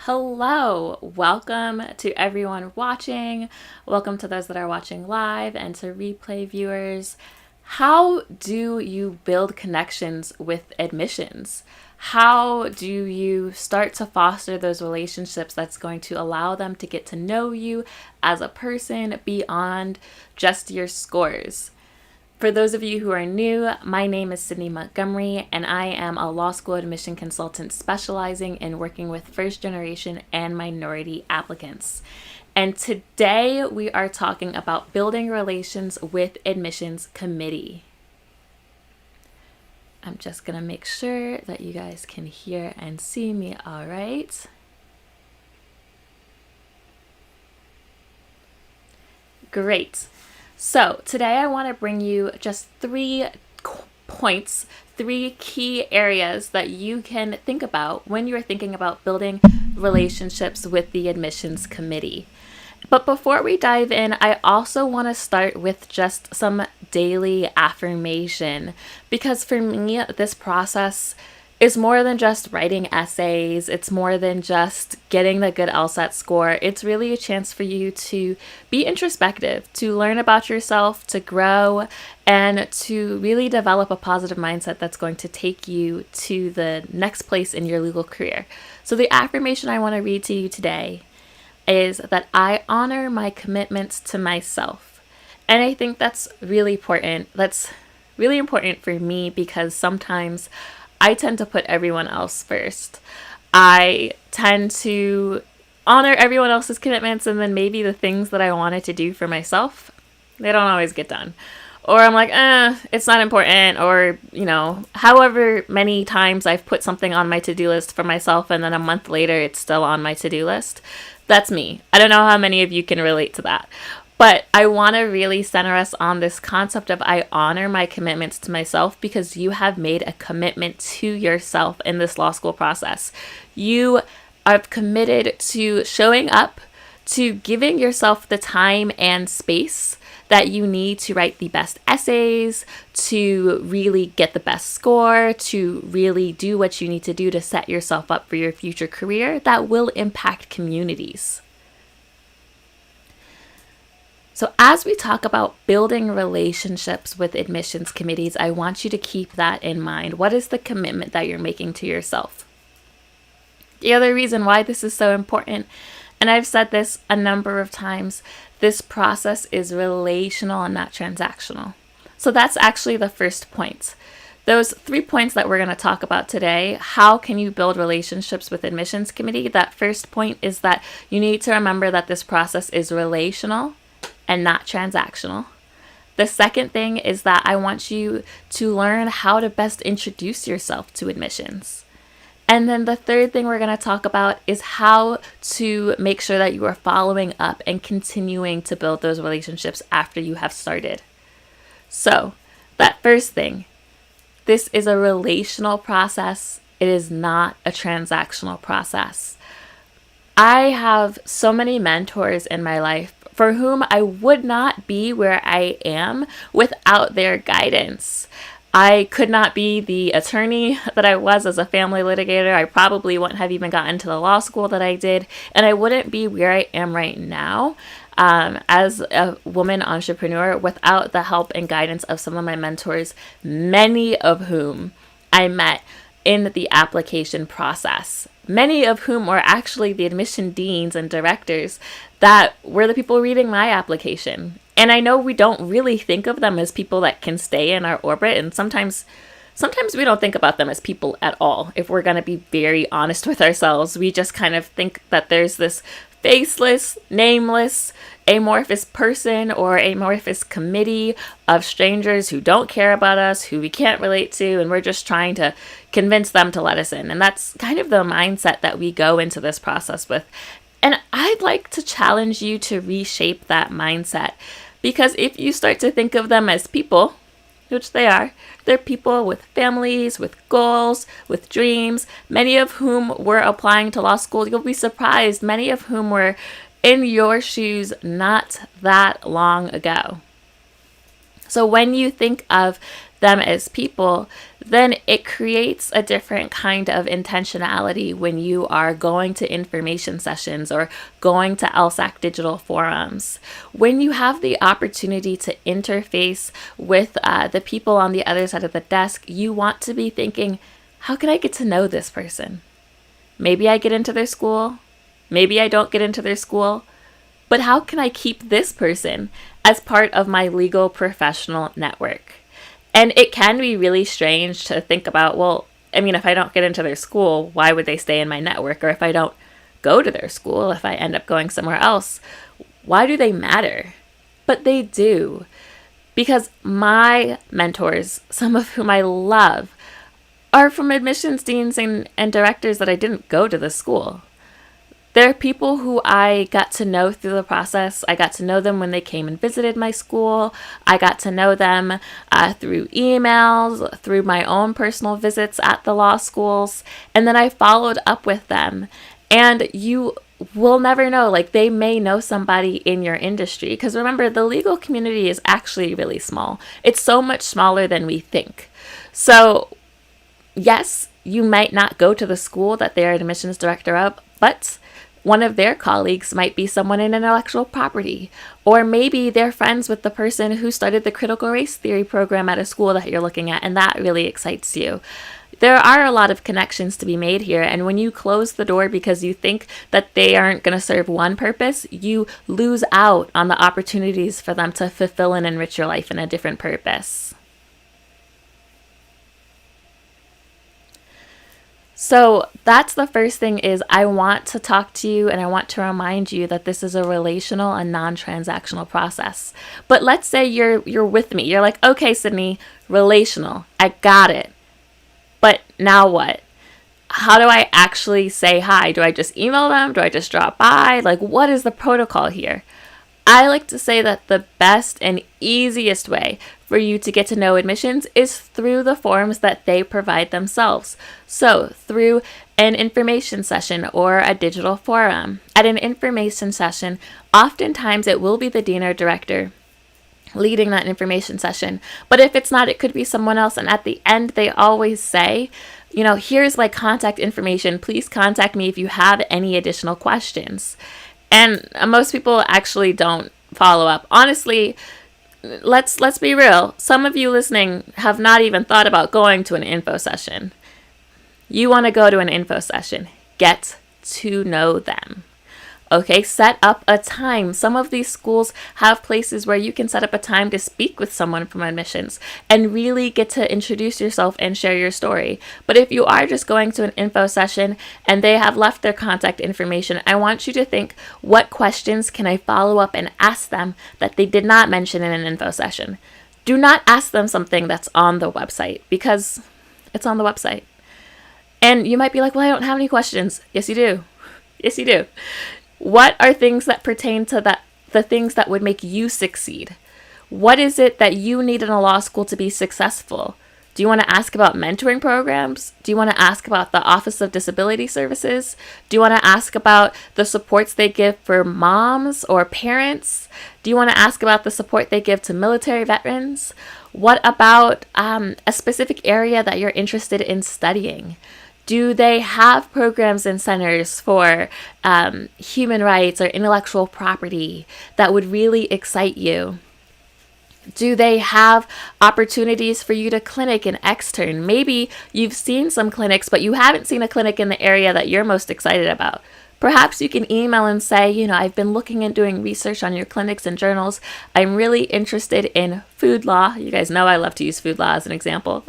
Hello, welcome to everyone watching. Welcome to those that are watching live and to replay viewers. How do you build connections with admissions? How do you start to foster those relationships that's going to allow them to get to know you as a person beyond just your scores? For those of you who are new, my name is Sydney Montgomery, and I am a law school admission consultant specializing in working with first generation and minority applicants. And today we are talking about building relations with admissions committee. I'm just going to make sure that you guys can hear and see me all right. Great. So today I want to bring you just 3 points, 3 key areas that you can think about when you're thinking about building relationships with the admissions committee. But before we dive in, I also want to start with just some daily affirmation, because for me, this process is more than just writing essays. It's more than just getting the good LSAT score. It's really a chance for you to be introspective, to learn about yourself, to grow, and to really develop a positive mindset that's going to take you to the next place in your legal career. So the affirmation I want to read to you today is that I honor my commitments to myself. And I think that's really important. That's really important for me because sometimes I tend to put everyone else first. I tend to honor everyone else's commitments, and then maybe the things that I wanted to do for myself, they don't always get done. Or I'm like, it's not important. Or, however many times I've put something on my to-do list for myself and then a month later it's still on my to-do list. That's me. I don't know how many of you can relate to that. But I want to really center us on this concept of I honor my commitments to myself, because you have made a commitment to yourself in this law school process. You are committed to showing up, to giving yourself the time and space that you need to write the best essays, to really get the best score, to really do what you need to do to set yourself up for your future career that will impact communities. So as we talk about building relationships with admissions committees, I want you to keep that in mind. What is the commitment that you're making to yourself? The other reason why this is so important, and I've said this a number of times, this process is relational and not transactional. So that's actually the first point. Those 3 points that we're going to talk about today, how can you build relationships with admissions committee? That first point is that you need to remember that this process is relational and not transactional. The second thing is that I want you to learn how to best introduce yourself to admissions. And then the third thing we're going to talk about is how to make sure that you are following up and continuing to build those relationships after you have started. So that first thing, this is a relational process. It is not a transactional process. I have so many mentors in my life for whom I would not be where I am without their guidance. I could not be the attorney that I was as a family litigator. I probably wouldn't have even gotten to the law school that I did. And I wouldn't be where I am right now as a woman entrepreneur without the help and guidance of some of my mentors, many of whom I met in the application process. Many of whom were actually the admission deans and directors that were the people reading my application. And I know we don't really think of them as people that can stay in our orbit. And sometimes we don't think about them as people at all. If we're going to be very honest with ourselves, we just kind of think that there's this faceless, nameless, amorphous person or amorphous committee of strangers who don't care about us, who we can't relate to, and we're just trying to convince them to let us in. And that's kind of the mindset that we go into this process with. And I'd like to challenge you to reshape that mindset, because if you start to think of them as people, which they are, they're people with families, with goals, with dreams, many of whom were applying to law school. You'll be surprised, many of whom were in your shoes not that long ago. So when you think of them as people, then it creates a different kind of intentionality when you are going to information sessions or going to LSAC digital forums. When you have the opportunity to interface with the people on the other side of the desk, you want to be thinking, how can I get to know this person? Maybe I get into their school, maybe I don't get into their school, but how can I keep this person as part of my legal professional network? And it can be really strange to think about, well, I mean, if I don't get into their school, why would they stay in my network? Or if I don't go to their school, if I end up going somewhere else, why do they matter? But they do. Because my mentors, some of whom I love, are from admissions deans and directors that I didn't go to the school. There are people who I got to know through the process. I got to know them when they came and visited my school. I got to know them through emails, through my own personal visits at the law schools. And then I followed up with them. And you will never know, like they may know somebody in your industry. Because remember, the legal community is actually really small. It's so much smaller than we think. So yes, you might not go to the school that they're an admissions director of, but one of their colleagues might be someone in intellectual property, or maybe they're friends with the person who started the critical race theory program at a school that you're looking at, and that really excites you. There are a lot of connections to be made here, and when you close the door because you think that they aren't going to serve one purpose, you lose out on the opportunities for them to fulfill and enrich your life in a different purpose. So that's the first thing, is I want to talk to you and I want to remind you that this is a relational and non-transactional process. But let's say you're with me. You're like, okay, Sydney, relational. I got it. But now what? How do I actually say hi? Do I just email them? Do I just drop by? Like, what is the protocol here? I like to say that the best and easiest way for you to get to know admissions is through the forms that they provide themselves. So through an information session or a digital forum. At an information session, oftentimes it will be the dean or director leading that information session. But if it's not, it could be someone else. And at the end, they always say, you know, here's my contact information. Please contact me if you have any additional questions. And most people actually don't follow up. Honestly, let's be real. Some of you listening have not even thought about going to an info session. You want to go to an info session. Get to know them. Okay, set up a time. Some of these schools have places where you can set up a time to speak with someone from admissions and really get to introduce yourself and share your story. But if you are just going to an info session and they have left their contact information, I want you to think, what questions can I follow up and ask them that they did not mention in an info session? Do not ask them something that's on the website, because it's on the website. And you might be like, well, I don't have any questions. Yes, you do. Yes, you do. What are things that pertain to the things that would make you succeed? What is it that you need in a law school to be successful? Do you want to ask about mentoring programs? Do you want to ask about the Office of Disability Services? Do you want to ask about the supports they give for moms or parents? Do you want to ask about the support they give to military veterans? What about a specific area that you're interested in studying? Do they have programs and centers for human rights or intellectual property that would really excite you? Do they have opportunities for you to clinic and extern? Maybe you've seen some clinics, but you haven't seen a clinic in the area that you're most excited about. Perhaps you can email and say, you know, I've been looking and doing research on your clinics and journals. I'm really interested in food law. You guys know I love to use food law as an example.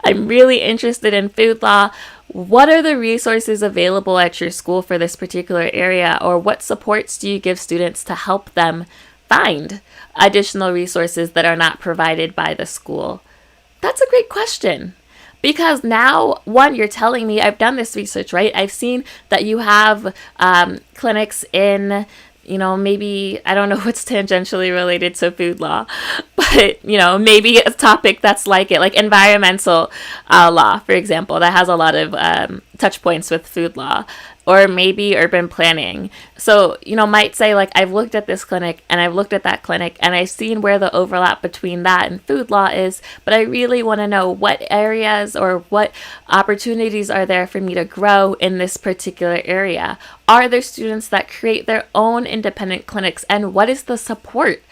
I'm really interested in food law. What are the resources available at your school for this particular area? Or what supports do you give students to help them find additional resources that are not provided by the school? That's a great question. Because now, one, you're telling me, I've done this research, right? I've seen that you have clinics in, you know, maybe, I don't know what's tangentially related to food law, but, you know, maybe a topic that's like it, like environmental law, for example, that has a lot of touch points with food law. or maybe urban planning. So, might say like, I've looked at this clinic and I've looked at that clinic and I've seen where the overlap between that and food law is, but I really want to know what areas or what opportunities are there for me to grow in this particular area. Are there students that create their own independent clinics, and what is the support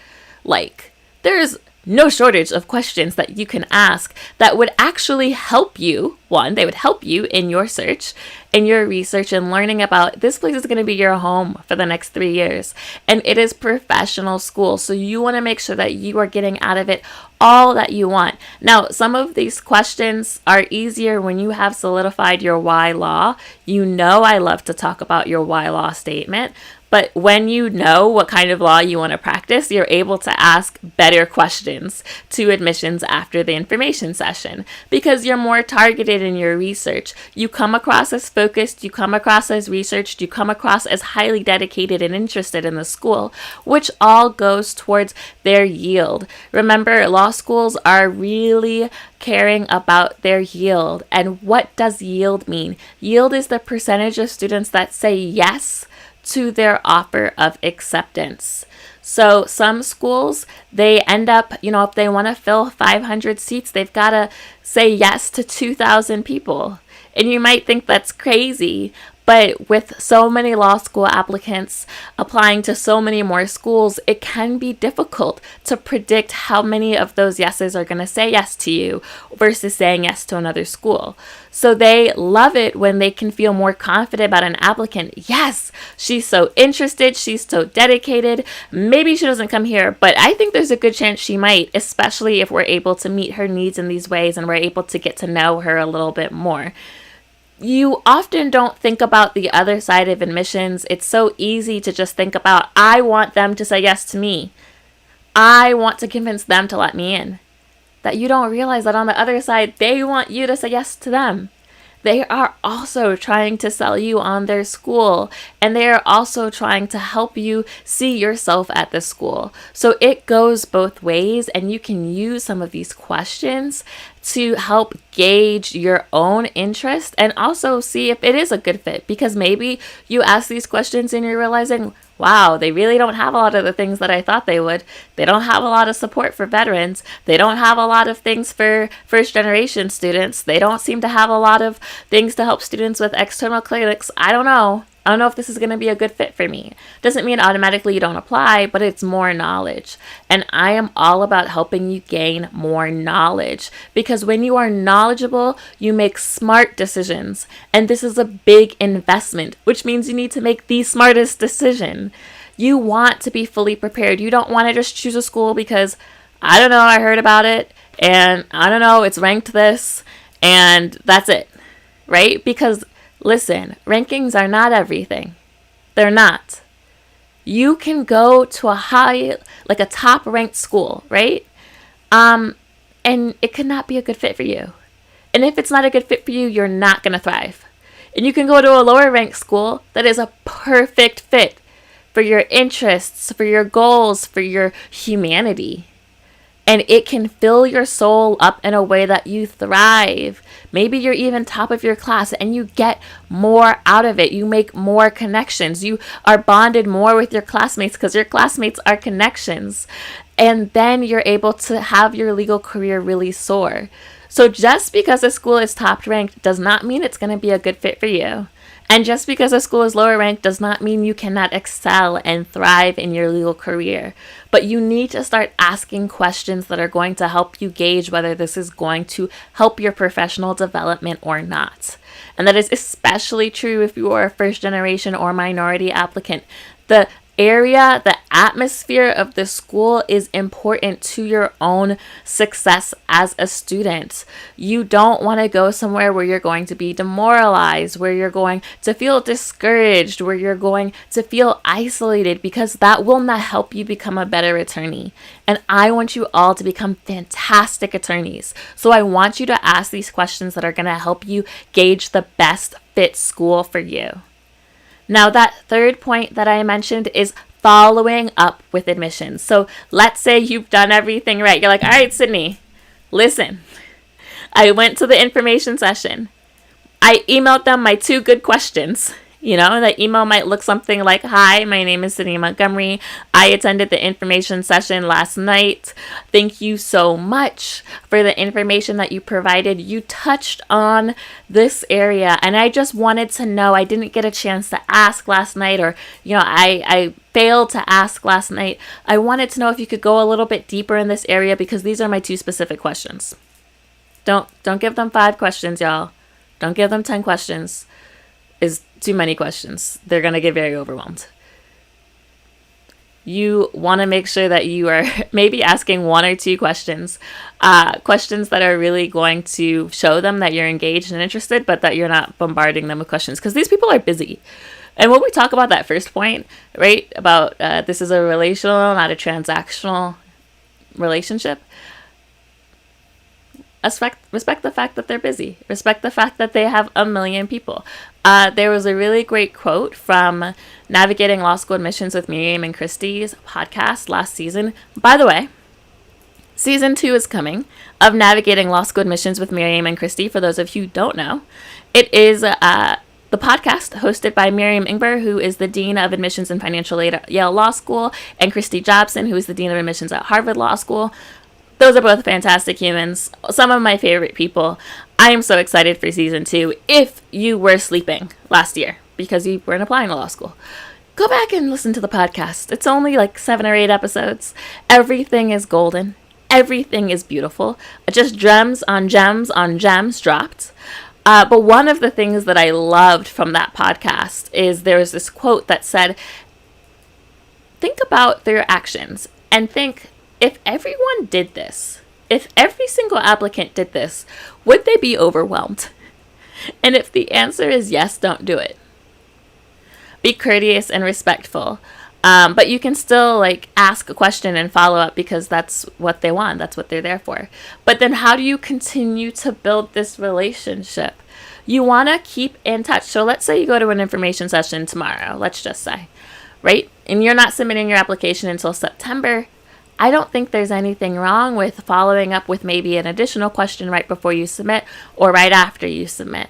like? There's no shortage of questions that you can ask that would actually help you. One, they would help you in your search, in your research, and learning about this place is going to be your home for the next 3 years. And it is professional school. So you want to make sure that you are getting out of it all that you want. Now, some of these questions are easier when you have solidified your why law. I love to talk about your why law statement. But when you know what kind of law you want to practice, you're able to ask better questions to admissions after the information session because you're more targeted in your research. You come across as focused, you come across as researched, you come across as highly dedicated and interested in the school, which all goes towards their yield. Remember, law schools are really caring about their yield. And what does yield mean? Yield is the percentage of students that say yes to their offer of acceptance. So some schools, they end up, if they want to fill 500 seats, they've got to say yes to 2,000 people. And you might think that's crazy, but with so many law school applicants applying to so many more schools, it can be difficult to predict how many of those yeses are going to say yes to you versus saying yes to another school. So they love it when they can feel more confident about an applicant. Yes, she's so interested, she's so dedicated. Maybe she doesn't come here, but I think there's a good chance she might, especially if we're able to meet her needs in these ways and we're able to get to know her a little bit more. You often don't think about the other side of admissions. It's so easy to just think about, I want them to say yes to me. I want to convince them to let me in. That you don't realize that on the other side, they want you to say yes to them. They are also trying to sell you on their school, and they are also trying to help you see yourself at the school. So it goes both ways, and you can use some of these questions to help gauge your own interest and also see if it is a good fit, because maybe you ask these questions and you're realizing, wow, they really don't have a lot of the things that I thought they would. They don't have a lot of support for veterans. They don't have a lot of things for first generation students. They don't seem to have a lot of things to help students with external clinics. I don't know if this is going to be a good fit for me. Doesn't mean automatically you don't apply, but it's more knowledge. And I am all about helping you gain more knowledge, because when you are knowledgeable, you make smart decisions. And this is a big investment, which means you need to make the smartest decision. You want to be fully prepared. You don't want to just choose a school because, I don't know, I heard about it, and I don't know, it's ranked this, and that's it, right? Because listen, rankings are not everything. They're not. You can go to a top ranked school, right? And it could not be a good fit for you. And if it's not a good fit for you, you're not going to thrive. And you can go to a lower ranked school that is a perfect fit for your interests, for your goals, for your humanity. And it can fill your soul up in a way that you thrive. Maybe you're even top of your class and you get more out of it. You make more connections. You are bonded more with your classmates because your classmates are connections. And then you're able to have your legal career really soar. So just because a school is top ranked does not mean it's going to be a good fit for you. And just because a school is lower ranked does not mean you cannot excel and thrive in your legal career. But you need to start asking questions that are going to help you gauge whether this is going to help your professional development or not. And that is especially true if you are a first generation or minority applicant. The area, the atmosphere of the school is important to your own success as a student. You don't want to go somewhere where you're going to be demoralized, where you're going to feel discouraged, where you're going to feel isolated, because that will not help you become a better attorney. And I want you all to become fantastic attorneys. So I want you to ask these questions that are going to help you gauge the best fit school for you. Now, that third point that I mentioned is following up with admissions. So let's say you've done everything right. You're like, all right, Sydney, listen, I went to the information session. I emailed them my 2 good questions. The email might look something like, "Hi, my name is Sydney Montgomery. I attended the information session last night. Thank you so much for the information that you provided. You touched on this area, and I just wanted to know. I didn't get a chance to ask last night, or, I failed to ask last night. I wanted to know if you could go a little bit deeper in this area because these are my 2 specific questions." Don't give them 5 questions, y'all. Don't give them 10 questions. Is too many questions. They're going to get very overwhelmed. You want to make sure that you are maybe asking 1 or 2 questions, questions that are really going to show them that you're engaged and interested, but that you're not bombarding them with questions, because these people are busy. And when we talk about that first point, right, about this is a relational, not a transactional relationship, respect the fact that they're busy. Respect the fact that they have a million people. There was a really great quote from Navigating Law School Admissions with Miriam and Christie's podcast last season. By the way, season 2 is coming of Navigating Law School Admissions with Miriam and Christie. For those of you who don't know, it is the podcast hosted by Miriam Ingber, who is the Dean of Admissions and Financial Aid at Yale Law School, and Christy Jobson, who is the Dean of Admissions at Harvard Law School. Those are both fantastic humans, some of my favorite people. I am so excited for season 2. If you were sleeping last year because you weren't applying to law school, go back and listen to the podcast. It's only like 7 or 8 episodes. Everything is golden. Everything is beautiful. Just gems on gems on gems dropped. But one of the things that I loved from that podcast is there was this quote that said, think about their actions and think, if everyone did this, if every single applicant did this, would they be overwhelmed? And if the answer is yes, don't do it. Be courteous and respectful. But you can still ask a question and follow up, because that's what they want. That's what they're there for. But then how do you continue to build this relationship? You want to keep in touch. So let's say you go to an information session tomorrow, let's just say, right? And you're not submitting your application until September. I don't think there's anything wrong with following up with maybe an additional question right before you submit or right after you submit.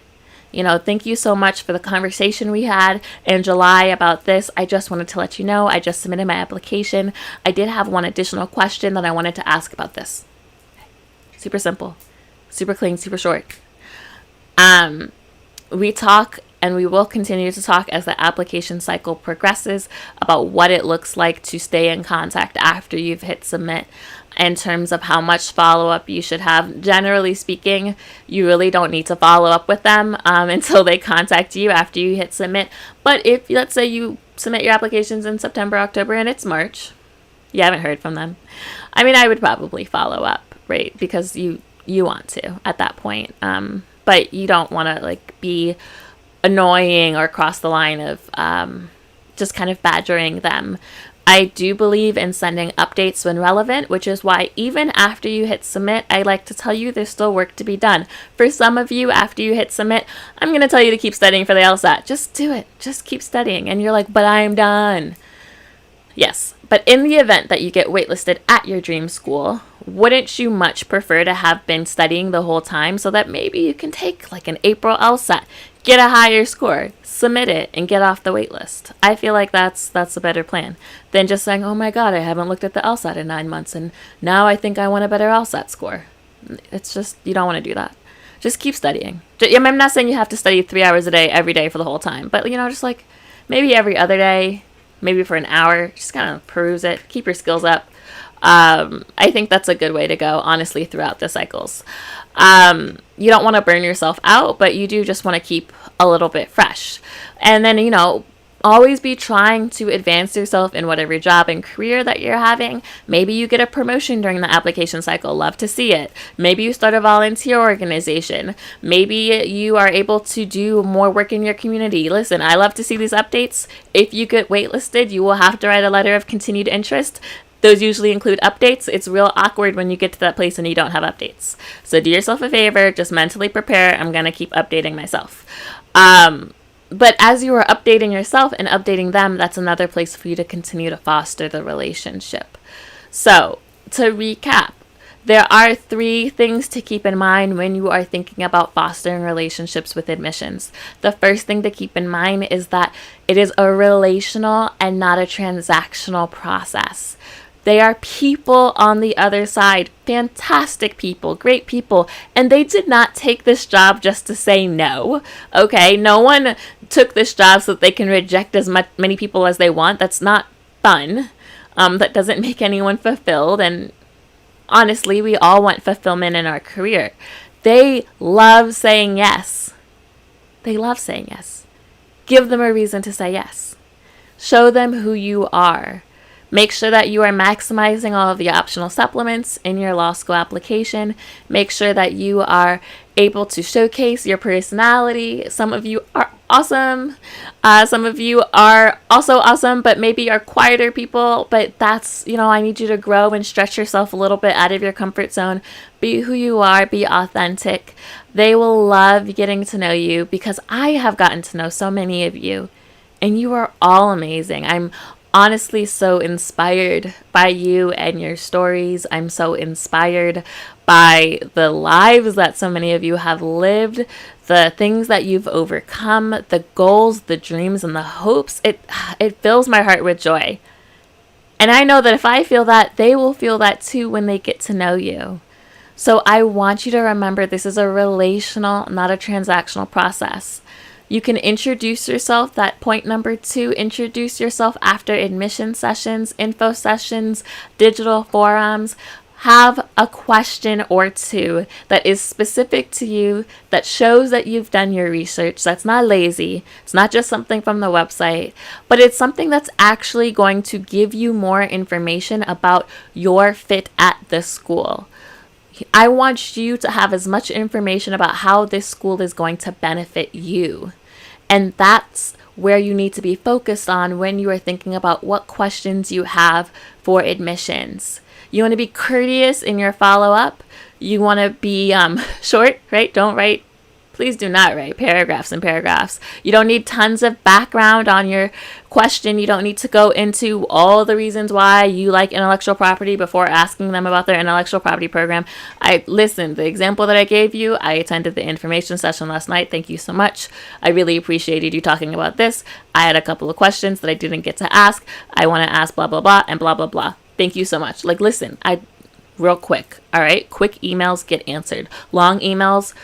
Thank you so much for the conversation we had in July about this. I just wanted to let you know I just submitted my application. I did have one additional question that I wanted to ask about this. Super simple, super clean, super short. We talk, and we will continue to talk as the application cycle progresses, about what it looks like to stay in contact after you've hit submit, in terms of how much follow-up you should have. Generally speaking, you really don't need to follow up with them until they contact you after you hit submit. But if, let's say, you submit your applications in September, October, and it's March, you haven't heard from them, I would probably follow up, right? Because you want to at that point. But you don't want to be annoying or cross the line of just kind of badgering them. I do believe in sending updates when relevant, which is why even after you hit submit, I like to tell you there's still work to be done. For some of you, after you hit submit, I'm going to tell you to keep studying for the LSAT. Just do it. Just keep studying. And you're like, but I'm done. Yes, but in the event that you get waitlisted at your dream school, wouldn't you much prefer to have been studying the whole time so that maybe you can take an April LSAT, get a higher score, submit it, and get off the wait list? I feel like that's a better plan than just saying, oh my God, I haven't looked at the LSAT in 9 months, and now I think I want a better LSAT score. It's just, you don't want to do that. Just keep studying. I'm not saying you have to study 3 hours a day every day for the whole time, but just maybe every other day, maybe for an hour, just kind of peruse it, keep your skills up. I think that's a good way to go, honestly, throughout the cycles. You don't want to burn yourself out, but you do just want to keep a little bit fresh. And then, always be trying to advance yourself in whatever job and career that you're having. Maybe you get a promotion during the application cycle. Love to see it. Maybe you start a volunteer organization. Maybe you are able to do more work in your community. Listen, I love to see these updates. If you get waitlisted, you will have to write a letter of continued interest. Those usually include updates. It's real awkward when you get to that place and you don't have updates. So do yourself a favor, just mentally prepare. I'm going to keep updating myself. But as you are updating yourself and updating them, that's another place for you to continue to foster the relationship. So to recap, There are 3 things to keep in mind when you are thinking about fostering relationships with admissions. The first thing to keep in mind is that it is a relational and not a transactional process. They are people on the other side, fantastic people, great people, and they did not take this job just to say no, okay? No one took this job so that they can reject as many people as they want. That's not fun. That doesn't make anyone fulfilled, and honestly, we all want fulfillment in our career. They love saying yes. They love saying yes. Give them a reason to say yes. Show them who you are. Make sure that you are maximizing all of the optional supplements in your law school application. Make sure that you are able to showcase your personality. Some of you are awesome. Some of you are also awesome, but maybe are quieter people. But that's, I need you to grow and stretch yourself a little bit out of your comfort zone. Be who you are. Be authentic. They will love getting to know you because I have gotten to know so many of you, and you are all amazing. I'm honestly so inspired by you and your stories. I'm so inspired by the lives that so many of you have lived, the things that you've overcome, the goals, the dreams, and the hopes. It fills my heart with joy. And I know that if I feel that, they will feel that too when they get to know you. So I want you to remember this is a relational, not a transactional process. You can introduce yourself, that point number 2, introduce yourself after admission sessions, info sessions, digital forums. Have a question or 2 that is specific to you, that shows that you've done your research. That's not lazy. It's not just something from the website, but it's something that's actually going to give you more information about your fit at the school. I want you to have as much information about how this school is going to benefit you. And that's where you need to be focused on when you are thinking about what questions you have for admissions. You want to be courteous in your follow-up. You want to be short, right? Please do not write paragraphs and paragraphs. You don't need tons of background on your question. You don't need to go into all the reasons why you like intellectual property before asking them about their intellectual property program. The example that I gave you, I attended the information session last night. Thank you so much. I really appreciated you talking about this. I had a couple of questions that I didn't get to ask. I want to ask blah, blah, blah, and blah, blah, blah. Thank you so much. Real quick, all right? Quick emails get answered. Long emails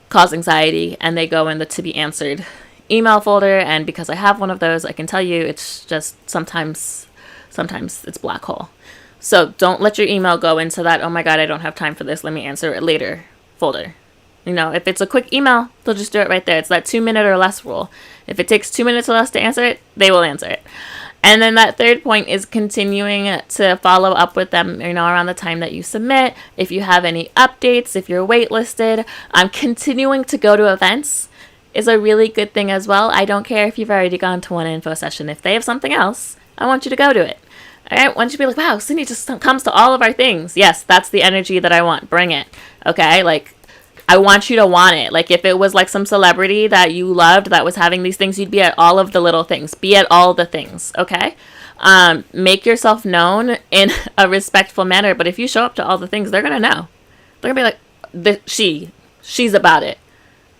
cause anxiety, and they go in the to be answered email folder. And because I have one of those, I can tell you it's just sometimes it's black hole. So don't let your email go into that, oh my God, I don't have time for this, let me answer it later folder. If it's a quick email, they'll just do it right there. It's that 2-minute or less rule. If it takes 2 minutes or less to answer it, they will answer it. And then that third point is continuing to follow up with them, around the time that you submit. If you have any updates, if you're waitlisted, continuing to go to events is a really good thing as well. I don't care if you've already gone to one info session. If they have something else, I want you to go to it. All right? I want you to be like, wow, Cindy just comes to all of our things. Yes, that's the energy that I want. Bring it. Okay? I want you to want it. If it was some celebrity that you loved that was having these things, you'd be at all of the little things. Be at all the things, okay? Make yourself known in a respectful manner. But if you show up to all the things, they're going to know. They're going to be like, she's about it,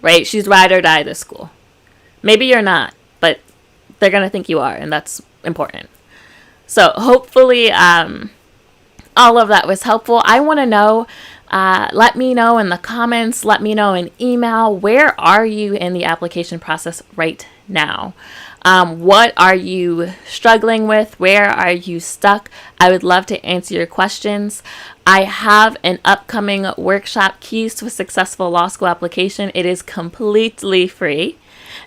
right? She's ride or die this school. Maybe you're not, but they're going to think you are, and that's important. So hopefully all of that was helpful. I want to know, let me know in the comments, let me know in email, where are you in the application process right now? What are you struggling with? Where are you stuck? I would love to answer your questions. I have an upcoming workshop, Keys to a Successful Law School Application. It is completely free.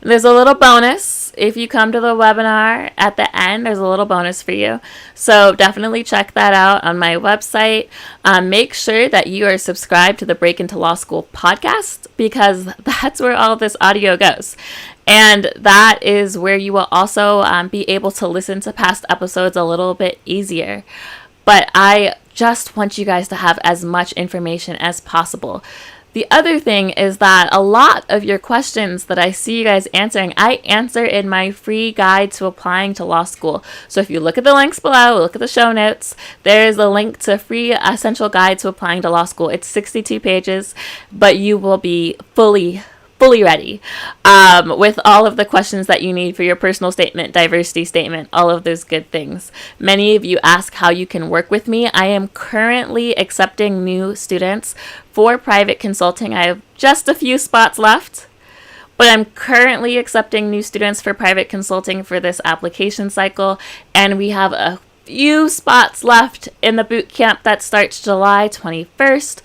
There's a little bonus. If you come to the webinar at the end, there's a little bonus for you. So definitely check that out on my website. Make sure that you are subscribed to the Break Into Law School podcast, because that's where all this audio goes. And that is where you will also be able to listen to past episodes a little bit easier. But I just want you guys to have as much information as possible. The other thing is that a lot of your questions that I see you guys answering, I answer in my free guide to applying to law school. So if you look at the links below, look at the show notes, there's a link to a free essential guide to applying to law school. It's 62 pages, but you will be fully ready with all of the questions that you need for your personal statement, diversity statement, all of those good things. Many of you ask how you can work with me. I am currently accepting new students for private consulting. I have just a few spots left, but I'm currently accepting new students for private consulting for this application cycle, and we have a few spots left in the boot camp that starts July 21st.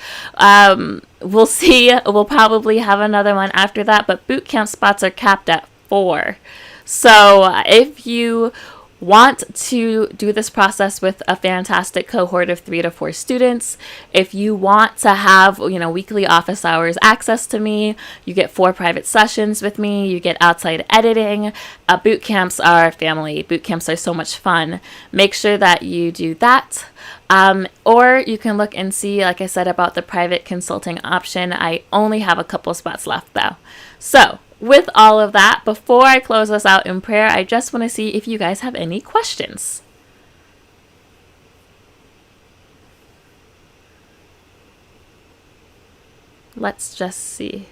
We'll see. We'll probably have another one after that, but boot camp spots are capped at 4. So if you want to do this process with a fantastic cohort of 3 to 4 students, if you want to have, weekly office hours access to me, you get 4 private sessions with me, you get outside editing. Boot camps are family. Boot camps are so much fun. Make sure that you do that. Or you can look and see, like I said, about the private consulting option. I only have a couple spots left though. So with all of that, before I close us out in prayer, I just want to see if you guys have any questions. Let's just see.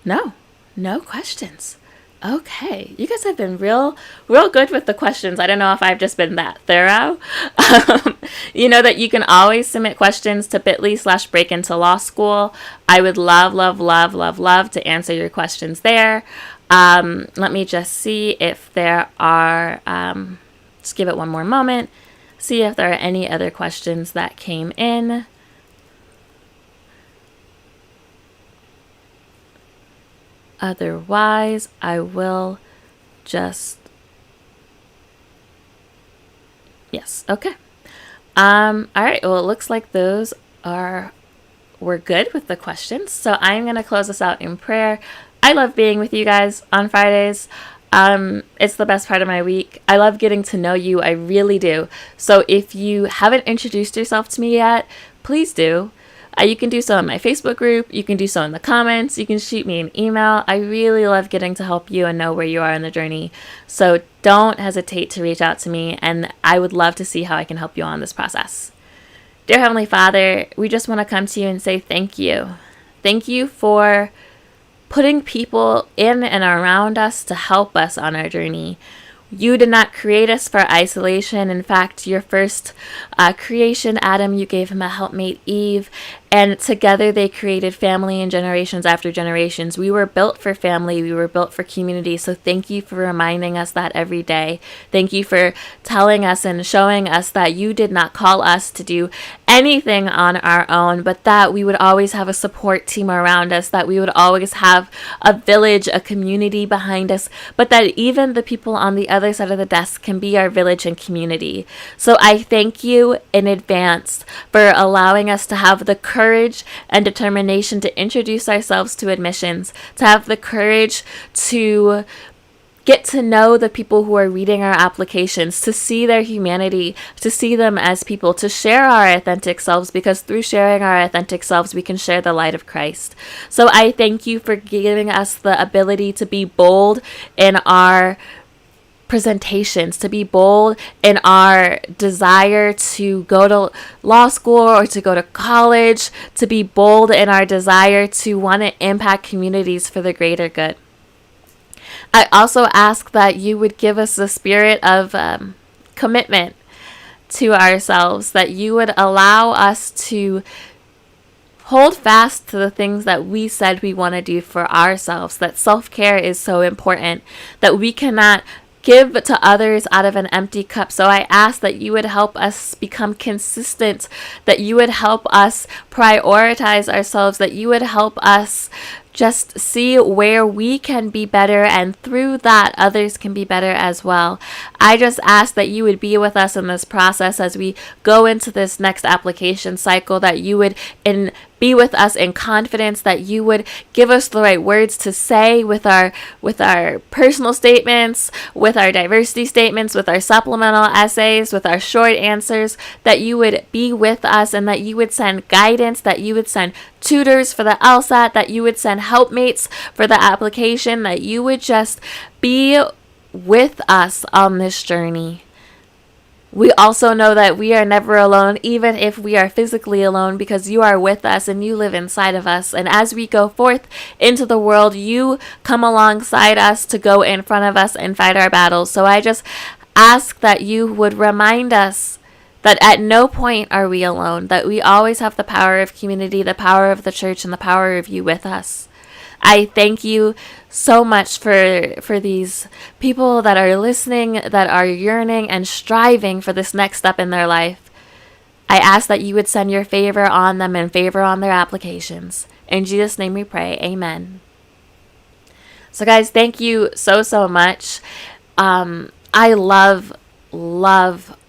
No questions. Okay, you guys have been real good with the questions. I don't know if I've just been that thorough. You know that you can always submit questions to bit.ly/breakintolawschool. I would love to answer your questions there. Let me just see if there are, just give it one more moment, see if there are any other questions that came in. Otherwise, I will just, yes, okay. All right, well, it looks like we're good with the questions. So I'm going to close this out in prayer. I love being with you guys on Fridays. It's the best part of my week. I love getting to know you. I really do. So if you haven't introduced yourself to me yet, please do. You can do so in my Facebook group. You can do so in the comments. You can shoot me an email. I really love getting to help you and know where you are in the journey. So don't hesitate to reach out to me, and I would love to see how I can help you on this process. Dear Heavenly Father, we just want to come to you and say thank you. Thank you for putting people in and around us to help us on our journey. You did not create us for isolation. In fact, your first creation, Adam, you gave him a helpmate, Eve, and together they created family and generations after generations. We were built for family. We were built for community. So thank you for reminding us that every day. Thank you for telling us and showing us that you did not call us to do anything on our own, but that we would always have a support team around us, that we would always have a village, a community behind us, but that even the people on the other side of the desk can be our village and community. So I thank you in advance for allowing us to have the courage and determination to introduce ourselves to admissions, to have the courage to get to know the people who are reading our applications, to see their humanity, to see them as people, to share our authentic selves, because through sharing our authentic selves, we can share the light of Christ. So I thank you for giving us the ability to be bold in our presentations, to be bold in our desire to go to law school or to go to college, to be bold in our desire to want to impact communities for the greater good. I also ask that you would give us the spirit of commitment to ourselves, that you would allow us to hold fast to the things that we said we want to do for ourselves, that self-care is so important, that we cannot give to others out of an empty cup. So I ask that you would help us become consistent, that you would help us prioritize ourselves, that you would help us just see where we can be better, and through that others can be better as well. I just ask that you would be with us in this process as we go into this next application cycle, that you would be with us in confidence, that you would give us the right words to say with our personal statements, with our diversity statements, with our supplemental essays, with our short answers, that you would be with us, and that you would send guidance, that you would send tutors for the LSAT, that you would send helpmates for the application, that you would just be with us on this journey. We also know that we are never alone, even if we are physically alone, because you are with us and you live inside of us. And as we go forth into the world, you come alongside us to go in front of us and fight our battles. So I just ask that you would remind us that at no point are we alone, that we always have the power of community, the power of the church, and the power of you with us. I thank you so much for these people that are listening, that are yearning and striving for this next step in their life. I ask that you would send your favor on them and favor on their applications. In Jesus' name we pray. Amen. So guys, thank you so much. I love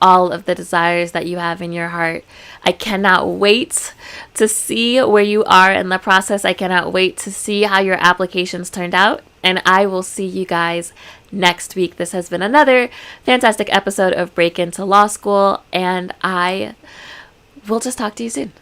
all of the desires that you have in your heart. I cannot wait to see where you are in the process. I cannot wait to see how your applications turned out. And I will see you guys next week. This has been another fantastic episode of Break Into Law School, and I will just talk to you soon.